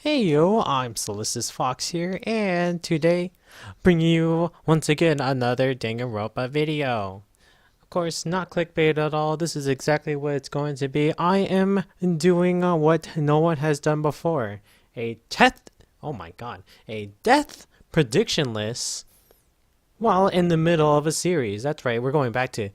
Hey yo, I'm Solstice Fox here, and today bringing you once again another Danganronpa video. Of course, not clickbait at all. This is exactly what it's going to be. I am doing what no one has done before: a death prediction list while in the middle of a series. That's right, we're going back to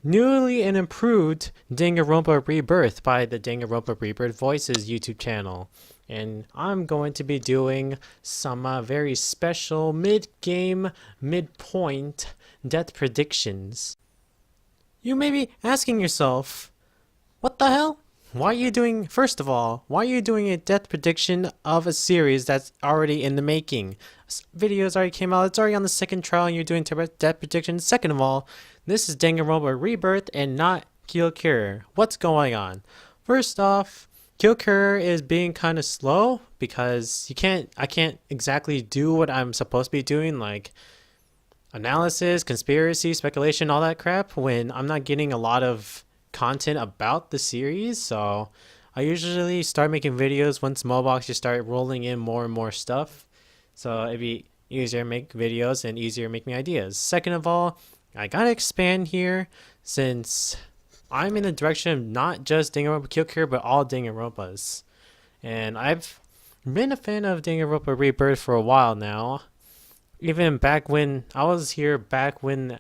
newly and improved Danganronpa Rebirth by the Danganronpa Rebirth-Voices YouTube channel. And I'm going to be doing some very special mid-game, midpoint death predictions. You may be asking yourself, what the hell? First of all, why are you doing a death prediction of a series that's already in the making? Videos already came out, it's already on the second trial and you're doing death predictions. Second of all, this is Danganronpa Rebirth and not Kyokure. What's going on? First off, Kyokure is being kind of slow because I can't exactly do what I'm supposed to be doing, like analysis, conspiracy, speculation, all that crap, when I'm not getting a lot of content about the series. So I usually start making videos once Mobox just start rolling in more and more stuff. So it'd be easier to make videos and easier to make me ideas. Second of all, I gotta expand here since I'm in the direction of not just Danganronpa Kyokure, but all Danganronpas. And I've been a fan of Danganronpa Rebirth for a while now. Even back when I was here, back when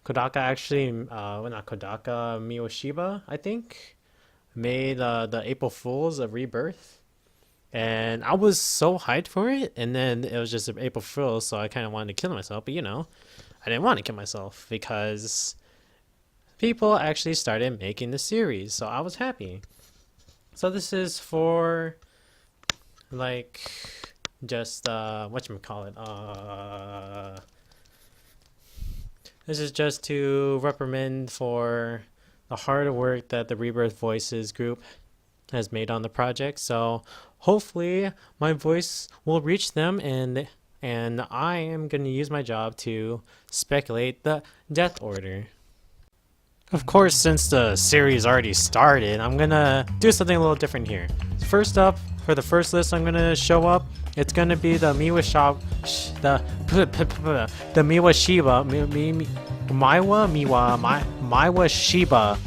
Kodaka actually, not Kodaka, Miyoshiba, I think, made the April Fools of Rebirth. And I was so hyped for it, and then it was just an April Fool, so I kind of wanted to kill myself. But I didn't want to kill myself because people actually started making the series, so I was happy. So this is for like just whatchamacallit, this is just to reprimand for the hard work that the Rebirth-Voices group has made on the project. So hopefully my voice will reach them, and I am going to use my job to speculate the death order. Of course, since the series already started, I'm gonna do something a little different here. First up, for the first list I'm gonna show up, it's gonna be the Miwashiba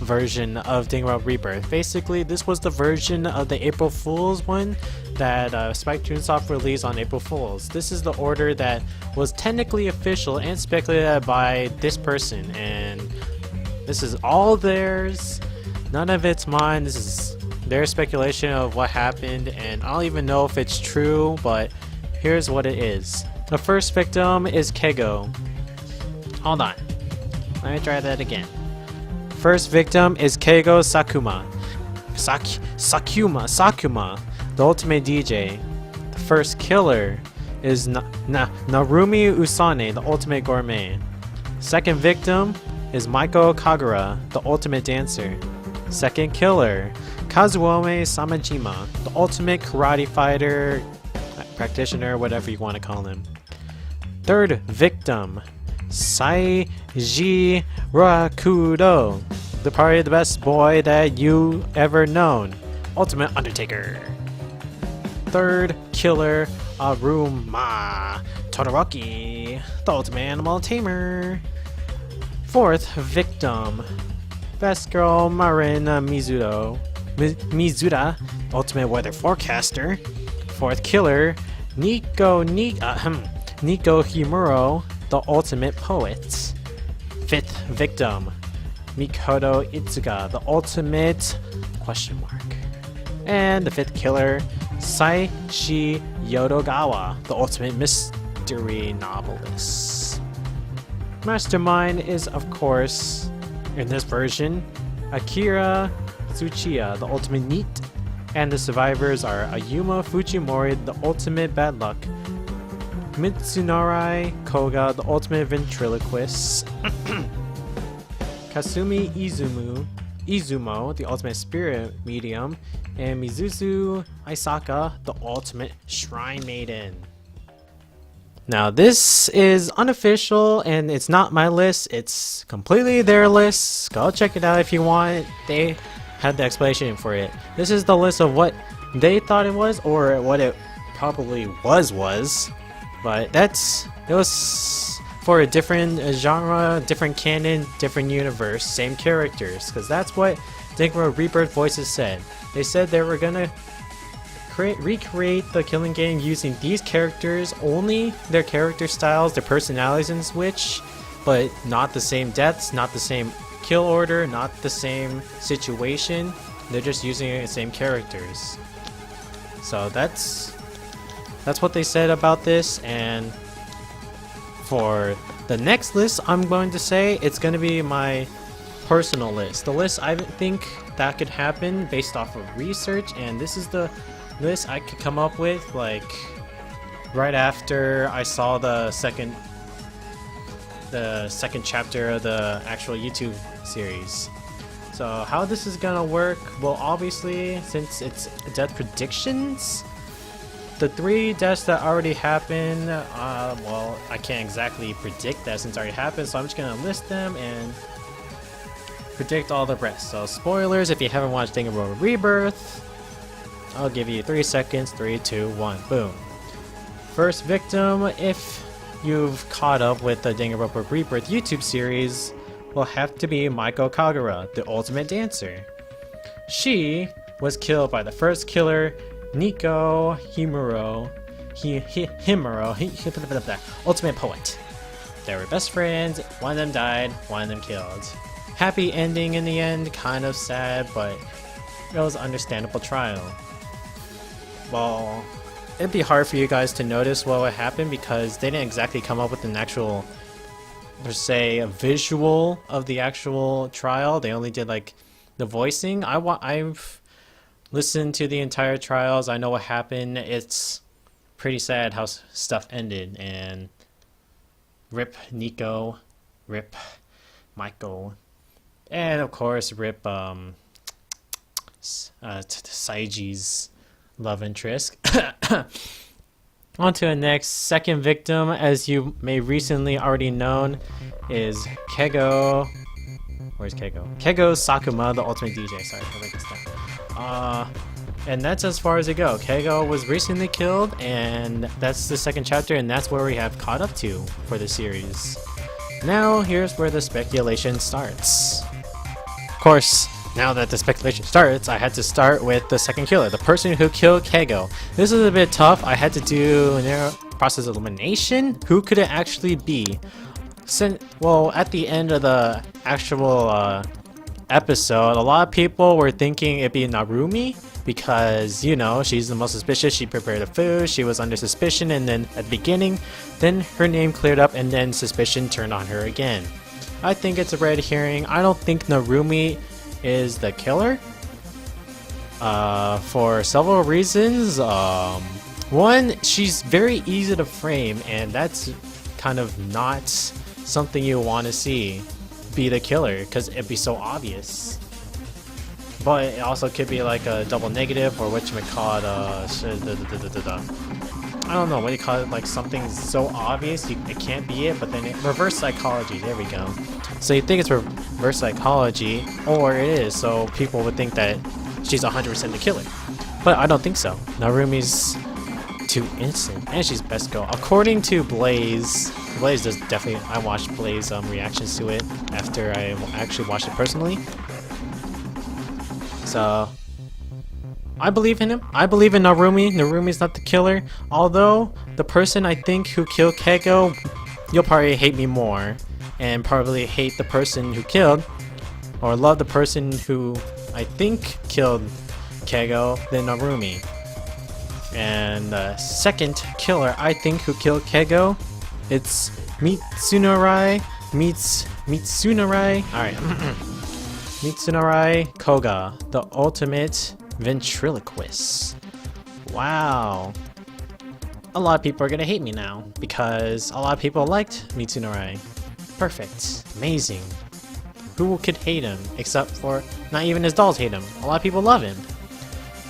version of Danganronpa Rebirth. Basically, this was the version of the April Fool's one that Spike Chunsoft released on April Fool's. This is the order that was technically official and speculated by this person, and this is all theirs. None of it's mine. This is their speculation of what happened, and I don't even know if it's true, but here's what it is. The first victim is Keigo. Hold on. Let me try that again. First victim is Keigo Sakuma. Sakuma, the ultimate DJ. The first killer is Narumi Usane, the ultimate gourmet. Second victim is Maiko Kagura, the ultimate dancer. Second killer, Kazuome Samajima, the ultimate karate fighter, practitioner, whatever you want to call him. Third victim, Saiji Rakudo, probably the best boy that you ever known, ultimate undertaker. Third killer, Aruma Todoroki, the ultimate animal tamer. Fourth victim, best girl Marina Mizuta, ultimate weather forecaster. Fourth killer, Nico Himuro, the ultimate poet. Fifth victim, Mikoto Itsuga, the ultimate question mark. And the fifth killer, Saishi Yodogawa, the ultimate mystery novelist. Mastermind is, of course, in this version, Akira Tsuchiya, the ultimate NEET, and the survivors are Ayumu Fujimori, the ultimate bad luck, Mitsunari Koga, the ultimate ventriloquist, Kasumi Izumo, the ultimate spirit medium, and Mizuzu Isaka, the ultimate shrine maiden. Now this is unofficial and it's not my list, it's completely their list. Go check it out if you want. They had the explanation for it. This is the list of what they thought it was, or what it probably was. But it was for a different genre, different canon, different universe, same characters, because that's what Danganronpa Rebirth-Voices said. They said they were gonna recreate the killing game using these characters, only their character styles, their personalities and switch, but not the same deaths, not the same kill order, not the same situation. They're just using the same characters. So that's what they said about this. And for the next list, I'm going to say it's going to be my personal list. The list I think that could happen based off of research, and this is the list I could come up with like right after I saw the second chapter of the actual YouTube series. So how this is gonna work, well, obviously since it's death predictions, the 3 deaths that already happened, well, I can't exactly predict that since it already happened, so I'm just gonna list them and predict all the rest. So spoilers, if you haven't watched Danganronpa Rebirth, I'll give you 3 seconds. 3, 2, 1, boom. First victim, if you've caught up with the Danganronpa Rebirth YouTube series, will have to be Maiko Kagura, the ultimate dancer. She was killed by the first killer, Nico Himuro, ultimate poet. They were best friends, one of them died, one of them killed. Happy ending in the end, kind of sad, but it was an understandable trial. Well, it'd be hard for you guys to notice what would happen because they didn't exactly come up with an actual, per se, a visual of the actual trial. They only did like the voicing. I've listened to the entire trials. I know what happened. It's pretty sad how stuff ended. And rip Nico, rip Michael, and of course rip Saiji's love interest. On to the next. Second victim, as you may recently already known, is Kego. Where's Kego? Kego Sakuma, the ultimate DJ. Sorry, I write this down. And that's as far as it goes. Kego was recently killed, and that's the second chapter, and that's where we have caught up to for the series. Now, here's where the speculation starts. Of course, now that the speculation starts, I had to start with the second killer, the person who killed Kego. This is a bit tough. I had to do a process of elimination. Who could it actually be? Well, at the end of the actual episode, a lot of people were thinking it'd be Narumi because, you know, she's the most suspicious. She prepared the food, she was under suspicion, and then at the beginning, then her name cleared up, and then suspicion turned on her again. I think it's a red herring. I don't think Narumi is the killer for several reasons. One, she's very easy to frame, and that's kind of not something you want to see be the killer because it'd be so obvious. But it also could be like a double negative, or whatchamacallit, I don't know what you call it, like something so obvious it can't be it, but then reverse psychology, there we go. So you think it's reverse psychology, or it is, so people would think that she's 100% the killer. But I don't think so. Narumi's too innocent, and she's best girl. According to Blaze does definitely, I watched Blaze reactions to it after I actually watched it personally. So I believe in him. I believe in Narumi. Narumi's not the killer. Although the person I think who killed Kego, you'll probably hate me more, and probably hate the person who killed, or love the person who I think killed Kego than Narumi. And the second killer I think who killed Kego, it's Mitsunarai. Alright. Mitsunarai Koga, the ultimate ventriloquist. Wow. A lot of people are gonna hate me now because a lot of people liked Mitsunarai. Perfect. Amazing. Who could hate him except for, not even his dolls hate him. A lot of people love him.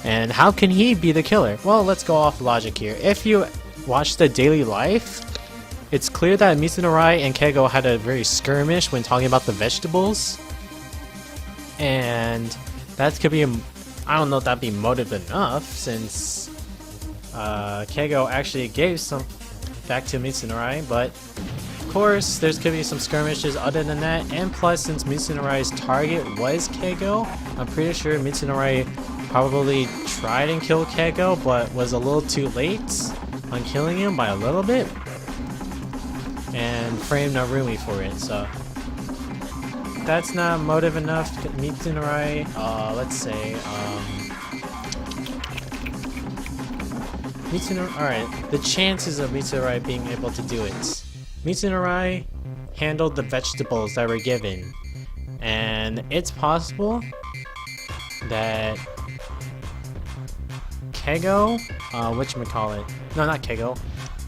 And how can he be the killer? Well, let's go off logic here. If you watch the daily life, it's clear that Mitsunarai and Kego had a very skirmish when talking about the vegetables. And that could be I don't know if that'd be motive enough, since Keigo actually gave some back to Mitsunorai, but of course there's could be some skirmishes other than that, and plus since Mitsunorai's target was Keigo, I'm pretty sure Mitsunorai probably tried and killed Keigo but was a little too late on killing him by a little bit and framed Narumi for it. So that's not motive enough. Mitsunorai, let's say, Mitsunorai, alright, the chances of Mitsunorai being able to do it. Mitsunorai handled the vegetables that were given, and it's possible that Keigo, whatchamacallit, no, not Keigo,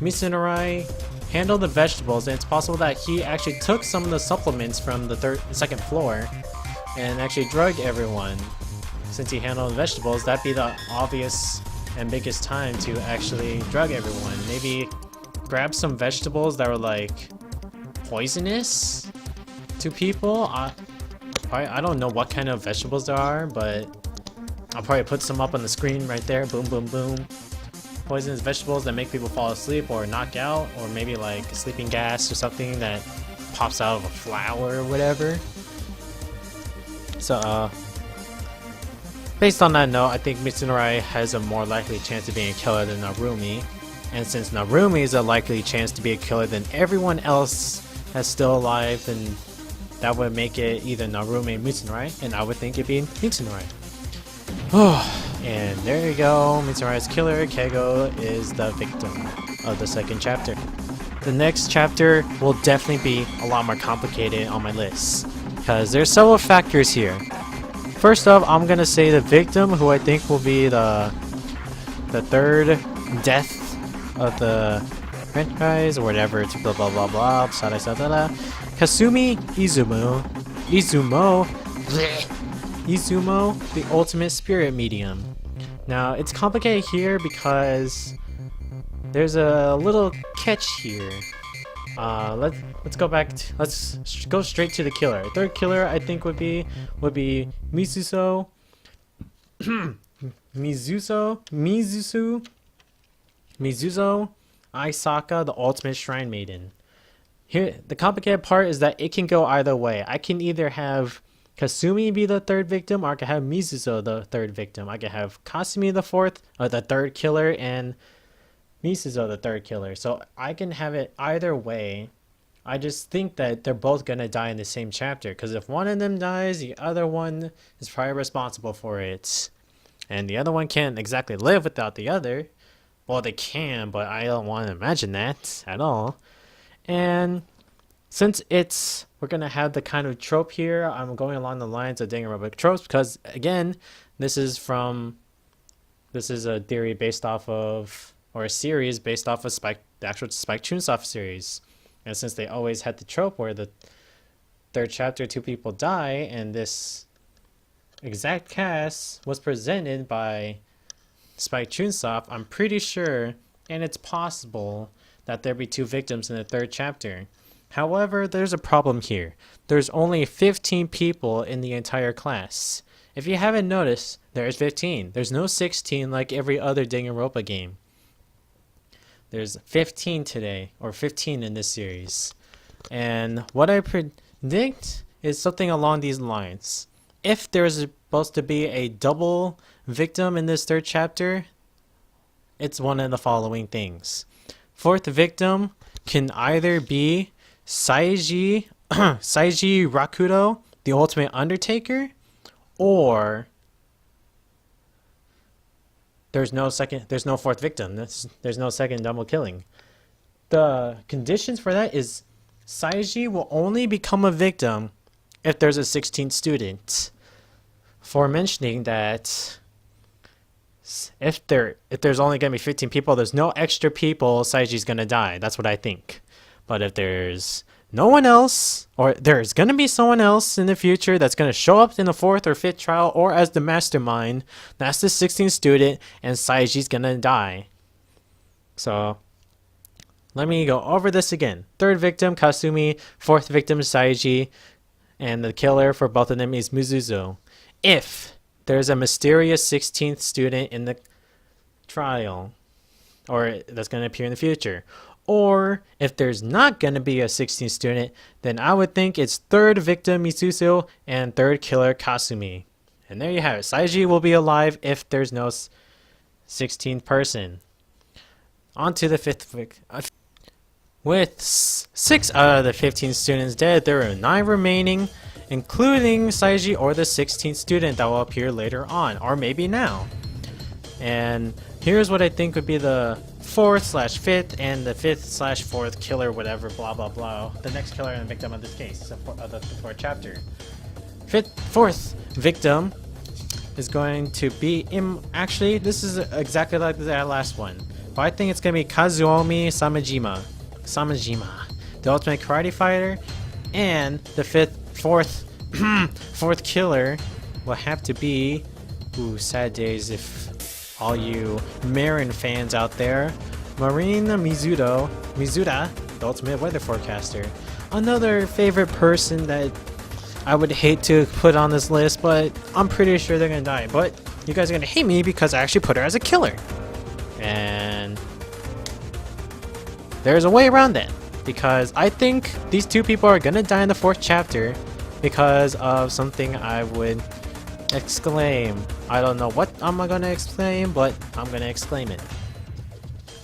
Mitsunorai handled the vegetables, and it's possible that he actually took some of the supplements from the second floor and actually drugged everyone. Since he handled the vegetables, that'd be the obvious and biggest time to actually drug everyone. Maybe grab some vegetables that were like poisonous to people. I don't know what kind of vegetables there are, but I'll probably put some up on the screen right there. Boom, boom, boom. Poisonous vegetables that make people fall asleep or knock out, or maybe like sleeping gas or something that pops out of a flower or whatever. So, based on that note, I think Mitsunorai has a more likely chance of being a killer than Narumi. And since Narumi is a likely chance to be a killer than everyone else that's still alive, then that would make it either Narumi or Mitsunorai, and I would think it'd be Mitsunorai. And there you go, Mitsunorai's killer. Keigo is the victim of the second chapter. The next chapter will definitely be a lot more complicated on my list, because there's several factors here. First off, I'm gonna say the victim, who I think will be the third death of the franchise, or whatever, it's blah blah blah blah, Kasumi Izumo, the ultimate spirit medium. Now, it's complicated here because there's a little catch here. Let's go back. Let's go straight to the killer. Third killer, I think, would be Mizuso, Aisaka, the ultimate shrine maiden. Here, the complicated part is that it can go either way. I can either have Kasumi be the third victim, or I can have Mizuso the third victim. I can have Kasumi the third killer, and Mizuso the third killer. So I can have it either way. I just think that they're both gonna die in the same chapter, because if one of them dies, the other one is probably responsible for it. And the other one can't exactly live without the other. Well, they can, but I don't want to imagine that at all. And since we're gonna have the kind of trope here, I'm going along the lines of Danganronpa tropes, because again, this is a theory based off of, or a series based off of the actual Spike Chunsoft series. And since they always had the trope where the third chapter 2 people die, and this exact cast was presented by Spike Chunsoft, I'm pretty sure, and it's possible, that there be 2 victims in the third chapter. However, there's a problem here. There's only 15 people in the entire class. If you haven't noticed, there's 15. There's no 16 like every other Danganronpa game. There's 15 today, or 15 in this series. And what I predict is something along these lines. If there's supposed to be a double victim in this third chapter, it's one of the following things. Fourth victim can either be Saiji Rakudo, the ultimate undertaker, or there's no fourth victim. There's no second double killing. The conditions for that is Saiji will only become a victim if there's a 16th student. For mentioning that if there's only gonna be 15 people, there's no extra people, Saiji's gonna die. That's what I think. But if there's no one else, or there's gonna be someone else in the future that's gonna show up in the 4th or 5th trial, or as the mastermind, that's the 16th student, and Saiji's gonna die. So let me go over this again. Third victim, Kasumi. Fourth victim, Saiji. And the killer for both of them is Mizuso. If there's a mysterious 16th student in the trial, or that's going to appear in the future. Or if there's not going to be a 16th student, then I would think it's third victim Mitsusu and third killer Kasumi. And there you have it. Saiji will be alive if there's no 16th person. On to the fifth victim. With 6 out of the 15 students dead, there are 9 remaining, including Saiji or the 16th student that will appear later on, or maybe now. And here's what I think would be the 4th/5th and the 5th/4th killer, whatever, blah blah blah. The next killer and victim of this case, of the 4th chapter. 4th victim is going to be actually, this is exactly like that last one, but I think it's going to be Kazuomi Samajima, the ultimate karate fighter, and the 4th killer will have to be, sad days if all you Marin fans out there, Marina Mizuda, the ultimate weather forecaster. Another favorite person that I would hate to put on this list, but I'm pretty sure they're gonna die. But you guys are gonna hate me because I actually put her as a killer. And there's a way around that, because I think these 2 people are gonna die in the 4th chapter because of something I would exclaim. I don't know what I'm gonna exclaim, but I'm gonna exclaim it.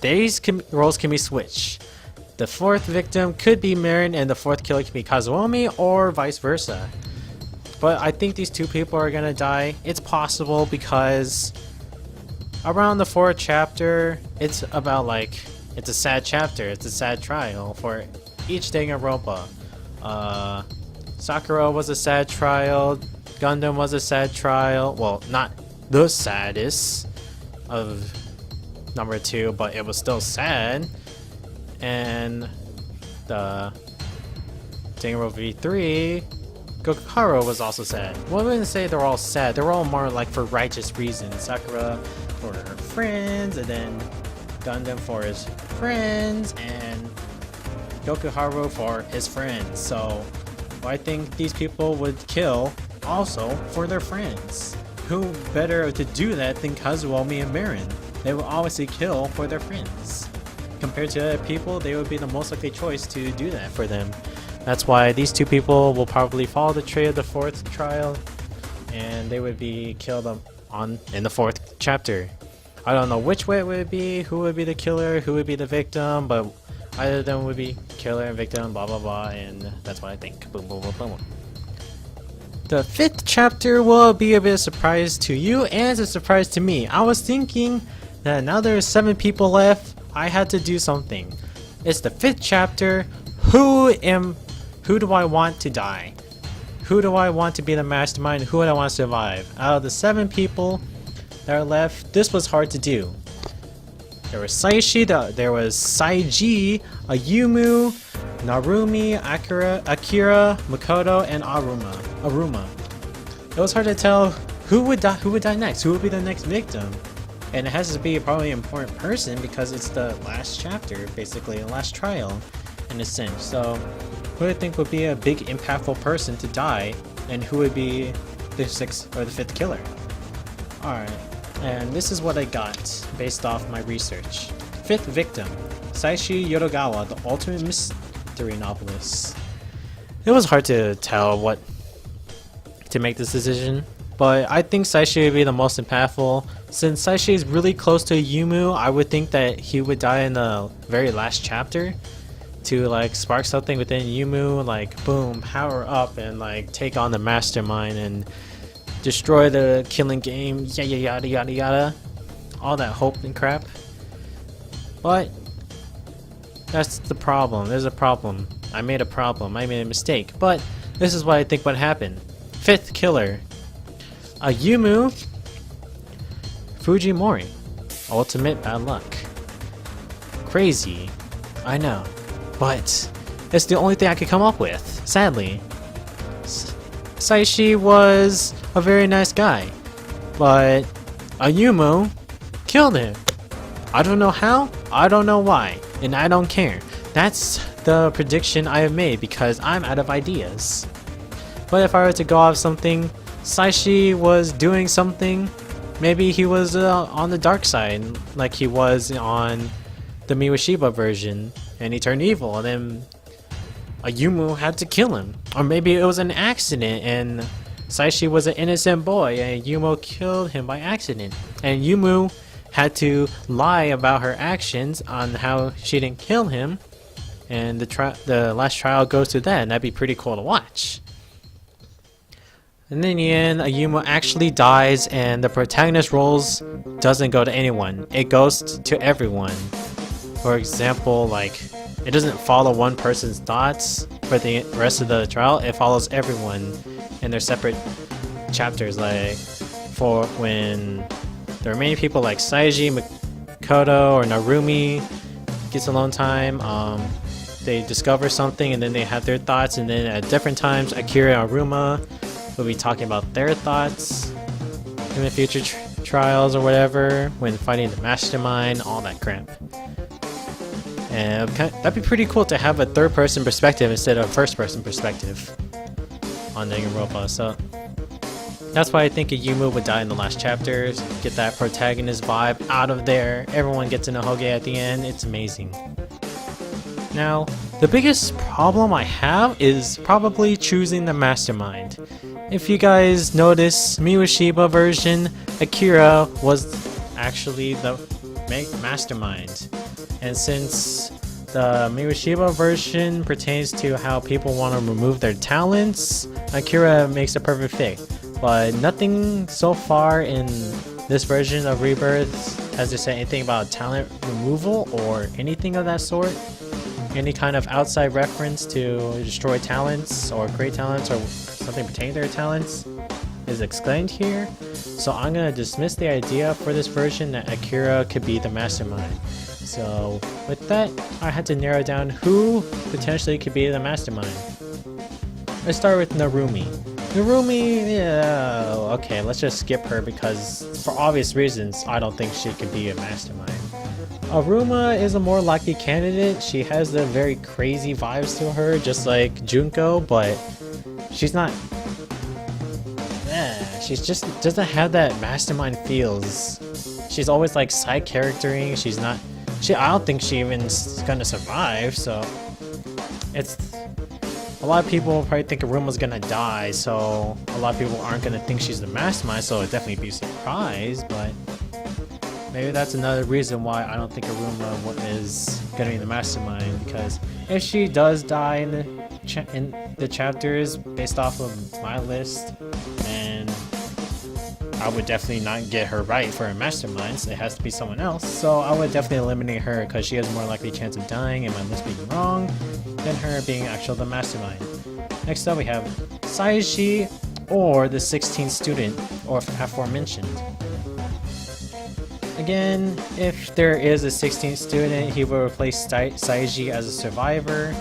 These roles can be switched. The 4th victim could be Marin and the 4th killer could be Kazuomi, or vice versa. But I think these 2 people are gonna die. It's possible because around the 4th chapter, it's about like, it's a sad chapter, it's a sad trial for each Danganronpa. Sakura was a sad trial, Gundam was a sad trial. Well, not the saddest of number 2, but it was still sad. And the Danganronpa 3, Gokuro was also sad. Well, I wouldn't say they're all sad. They're all more like for righteous reasons. Sakura for her friends, and then Gundam for his friends, and Gokuro for his friends. So I think these people would kill also for their friends. Who better to do that than Kazuomi and Marin? They will obviously kill for their friends. Compared to other people, they would be the most likely choice to do that for them. That's why these 2 people will probably follow the tree of the 4th trial, and they would be killed in the 4th chapter. I don't know which way it would be, who would be the killer, who would be the victim, but either of them would be killer and victim, blah blah blah, and that's what I think. Boom boom boom boom. The 5th chapter will be a bit of a surprise to you, and it's a surprise to me. I was thinking that now there's 7 people left, I had to do something. It's the 5th chapter. Who do I want to die? Who do I want to be the mastermind? Who would I want to survive? Out of the 7 people that are left, this was hard to do. There was Saiji, there was Saiji, Ayumu, Narumi, Akira, Makoto, and Aruma. It was hard to tell who would die next, who would be the next victim. And it has to be probably an important person because it's the last chapter, basically, the last trial, in a sense. So, who do I think would be a big, impactful person to die, and who would be the 6th or the 5th killer? Alright, and this is what I got based off my research. 5th victim, Saishi Yodogawa, the ultimate mystery novelist. It was hard to tell what to make this decision, but I think Saishi would be the most impactful. Since Saishi is really close to Yumu, I would think that he would die in the very last chapter to like spark something within Yumu, like boom, power up and like take on the Mastermind and destroy the killing game, yada yada yada, all that hope and crap. But that's the problem. There's a problem. I made a mistake, but this is what I think would happen. 5th killer, Ayumu Fujimori, ultimate bad luck. Crazy, I know, but it's the only thing I could come up with, sadly. Saishi was a very nice guy, but Ayumu killed him. I don't know how, I don't know why, and I don't care. That's the prediction I have made because I'm out of ideas. But if I were to go off something Saishi was doing something. Maybe he was on the dark side, like he was on the Miwashiba version, and he turned evil, and then Ayumu had to kill him. Or maybe it was an accident, and Saishi was an innocent boy, and Yumo killed him by accident. And Yumu had to lie about her actions on how she didn't kill him, and the last trial goes to that, and that'd be pretty cool to watch. And then in the end, Ayumu actually dies, and the protagonist roles doesn't go to anyone. It goes to everyone. For example, like, it doesn't follow one person's thoughts for the rest of the trial. It follows everyone in their separate chapters. Like, for when the remaining people like Saiji, Makoto, or Narumi gets alone time, they discover something and then they have their thoughts, and then at different times Akira and Aruma will be talking about their thoughts in the future trials or whatever, when fighting the Mastermind, all that crap. And that'd be pretty cool to have a third-person perspective instead of first-person perspective on Danganronpa. So that's why I think Ayumu would die in the last chapters. Get that protagonist vibe out of there. Everyone gets in a Hoge at the end. It's amazing. Now, the biggest problem I have is probably choosing the Mastermind. If you guys notice, Miwashiba version, Akira was actually the Mastermind. And since the Miwashiba version pertains to how people want to remove their talents, Akira makes a perfect fit. But nothing so far in this version of Rebirth has to say anything about talent removal or anything of that sort. Any kind of outside reference to destroy talents or create talents or something pertaining to their talents is exclaimed here. So I'm going to dismiss the idea for this version that Akira could be the Mastermind. So with that, I had to narrow down who potentially could be the Mastermind. Let's start with Narumi. Narumi, yeah, okay, let's just skip her because for obvious reasons, I don't think she could be a Mastermind. Aruma is a more likely candidate. She has the very crazy vibes to her, just like Junko, but she's not... she's just doesn't have that Mastermind feels. She's always like side charactering. She's not... I don't think she even's gonna survive, so... It's... A lot of people probably think Aruma's gonna die, so a lot of people aren't gonna think she's the Mastermind, so it'd definitely be a surprise, but... Maybe that's another reason why I don't think Aruma is gonna be the Mastermind, because if she does die in the chapters based off of my list, then I would definitely not get her right for a Mastermind, so it has to be someone else. So I would definitely eliminate her because she has a more likely chance of dying and my list being wrong than her being actually the Mastermind. Next up we have Saishi or the 16th student, or aforementioned. Again, if there is a 16th student, he will replace Saiji as a survivor.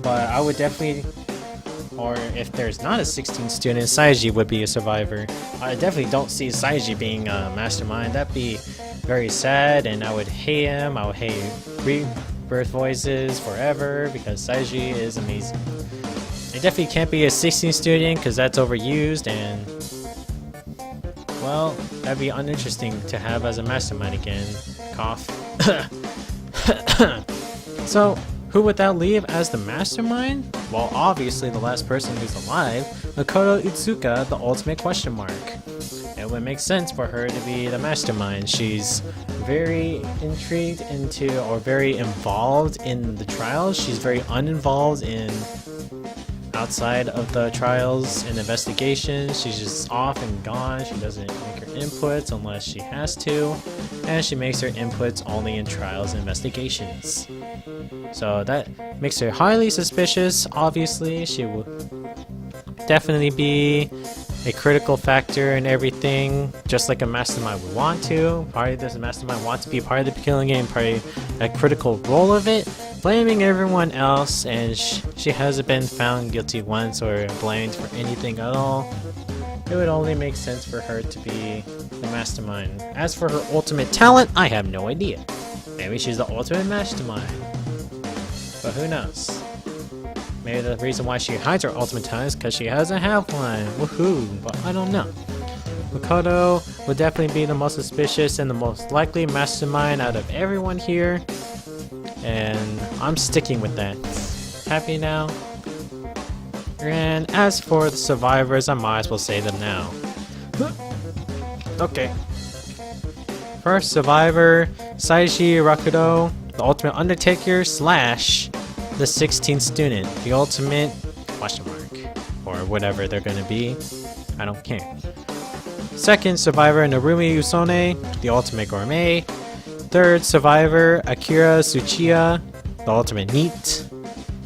But I would definitely, or if there's not a 16th student, Saiji would be a survivor. I definitely don't see Saiji being a Mastermind. That'd be very sad, and I would hate him. I would hate Rebirth-Voices forever because Saiji is amazing. It definitely can't be a 16th student because that's overused, and well, that'd be uninteresting to have as a Mastermind again. Cough. So, who would that leave as the Mastermind? Well, obviously the last person who's alive, Makoto Izuka, the ultimate question mark. It would make sense for her to be the Mastermind. She's very intrigued into, or very involved in the trials. She's very uninvolved in outside of the trials and investigations. She's just off and gone. She doesn't make her inputs unless she has to, and she makes her inputs only in trials and investigations. So that makes her highly suspicious. Obviously, she will definitely be a critical factor in everything, just like a Mastermind would want to. Probably does a Mastermind want to be part of the killing game, probably a critical role of it, blaming everyone else, and she hasn't been found guilty once or blamed for anything at all. It would only make sense for her to be the Mastermind. As for her ultimate talent, I have no idea. Maybe she's the ultimate Mastermind, but who knows? Maybe the reason why she hides her ultimate talent is because she doesn't have one. Woohoo! But I don't know. Makoto would definitely be the most suspicious and the most likely mastermind out of everyone here. And I'm sticking with that. Happy now? And as for the survivors, I might as well say them now. Okay. First survivor, Saishi Rakudo, the ultimate undertaker / the 16th student, the ultimate question mark, or whatever they're gonna be. I don't care. Second survivor, Narumi Usone, the ultimate gourmet. Third survivor, Akira Tsuchiya, the ultimate NEET.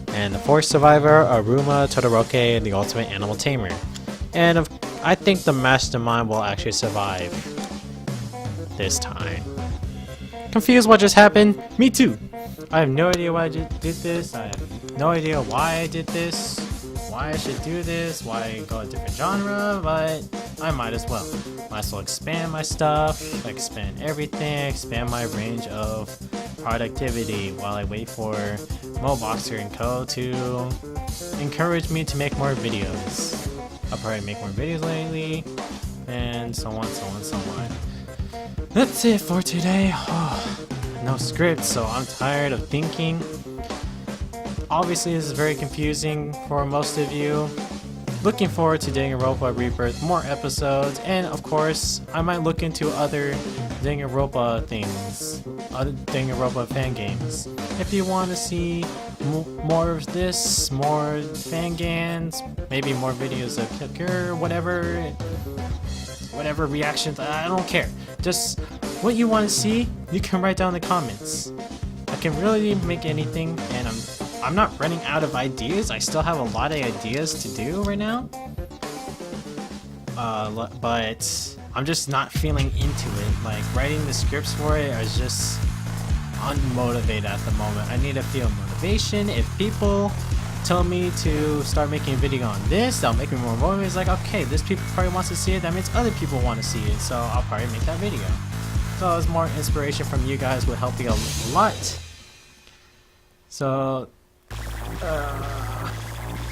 And the fourth survivor, Aruma Todoroki, the ultimate animal tamer. And I think the mastermind will actually survive this time. Confused what just happened? Me too! I have no idea why I did this. I have no idea why I did this, why I should do this, why I go a different genre, but I might as well. Might as well expand my stuff, expand everything, expand my range of productivity while I wait for Moboxer and Co. to encourage me to make more videos. I'll probably make more videos lately, and so on, so on, so on. That's it for today. Oh, no script, so I'm tired of thinking. Obviously, this is very confusing for most of you. Looking forward to Danganronpa Rebirth, more episodes, and of course, I might look into other Danganronpa things, other Danganronpa fan games. If you want to see more of this, more fan games, maybe more videos of Killcure, whatever reactions, I don't care. Just what you want to see, you can write down in the comments. I can really make anything, and I'm not running out of ideas. I still have a lot of ideas to do right now. But I'm just not feeling into it. Like, writing the scripts for it is just unmotivated at the moment. I need to feel motivation. If people tell me to start making a video on this, that'll make me more motivated. It's like, okay, this people probably wants to see it. That means other people want to see it. So I'll probably make that video. So as more inspiration from you guys would help me a lot. So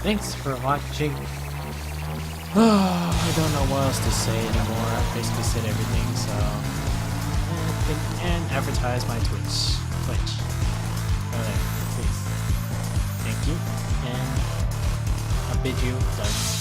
thanks for watching. I don't know what else to say anymore. I basically said everything, so and advertise my Twitch. Please. Thank you, and I bid you done.